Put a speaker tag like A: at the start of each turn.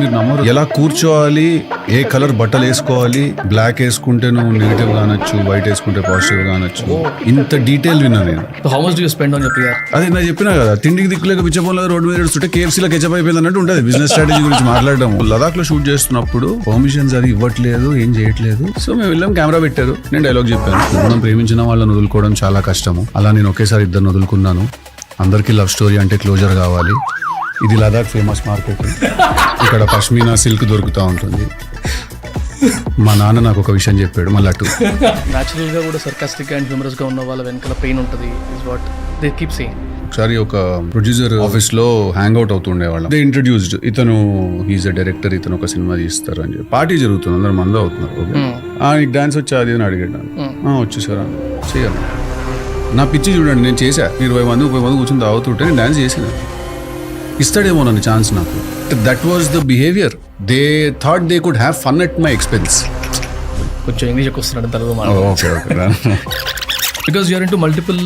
A: మీరు నమ్మరు, ఎలా కూర్చోవాలి, ఏ కలర్ బట్టలు వేసుకోవాలి, బ్లాక్ వేసుకుంటే నువ్వు నెగిటివ్ కానొచ్చు, వైట్ వేసుకుంటే పాజిటివ్ కానొచ్చు, ఇంత డీటెయిల్ విన్నా నేను.
B: How much do you spend on your PR?
A: అదే నేను చెప్పినా కదా, తిండికి దిక్కులేక పిచ్చపోలేదు రోడ్డు మీద ఏడుస్తుంటే కేఎఫ్సీలో కెచప్ అయిపోయింది అన్నట్టు ఉంటుంది బిజినెస్ స్ట్రాటజీ గురించి మాట్లాడడం. లదాఖ్ లో షూట్ చేస్తున్నప్పుడు పర్మిషన్స్ అది ఇవ్వట్లేదు, ఏం చేయట్లేదు. సో మేము వెళ్ళాం, కెమెరా పెట్టారు, నేను డైలాగ్ చెప్పాను. మనం ప్రేమించిన వాళ్ళని వదులుకోవడం చాలా కష్టము, అలా నేను ఒకేసారి ఇద్దరిని వదులుకున్నాను. అందరికీ లవ్ స్టోరీ అంటే క్లోజర్ కావాలి. ఇది లదాఖ్ ఫేమస్ మార్కెట్, ఇక్కడ పష్మీనా సిల్క్ దొరుకుతూ ఉంటుంది. మా నాన్న నాకు ఒక విషయం చెప్పాడు, మళ్ళీ అటు
B: న్యాచురల్ గా కూడా సర్కాస్టిక్ అండ్ హ్యూమరస్ గా ఉన్న వాళ్ళ వెనకాల పెయిన్ ఉంటుంది is what they keep saying.
A: ఒకసారి ఒక ప్రొడ్యూసర్ ఆఫీస్ లో హ్యాంగ్ అవుట్ అవుతుండే వాళ్ళం. దే ఇంట్రడ్యూస్డ్, ఇతను హీజ్ అ డైరెక్టర్, ఇతను ఒక సినిమా తీస్తారు అని చెప్పి. పార్టీ జరుగుతుంది, అందరు మంది అవుతున్నారు. నీకు డాన్స్ వచ్చా అది అని అడిగాడు. వచ్చేసారా చేయాలి. నా పిచ్చి చూడండి, నేను చేశా. 20 మంది 30 మంది కూర్చొని తాగుతుంటే నేను డాన్స్ చేసిన. ఇస్తాడేమో నన్ను ఛాన్స్ నాకు. That was the behaviour. They thought they could have fun at my expense.
B: కొంచెం ఇంగ్లీష్ ఎక్కువ వస్తున్నాడు Telugu
A: okay okay
B: because you're into multiple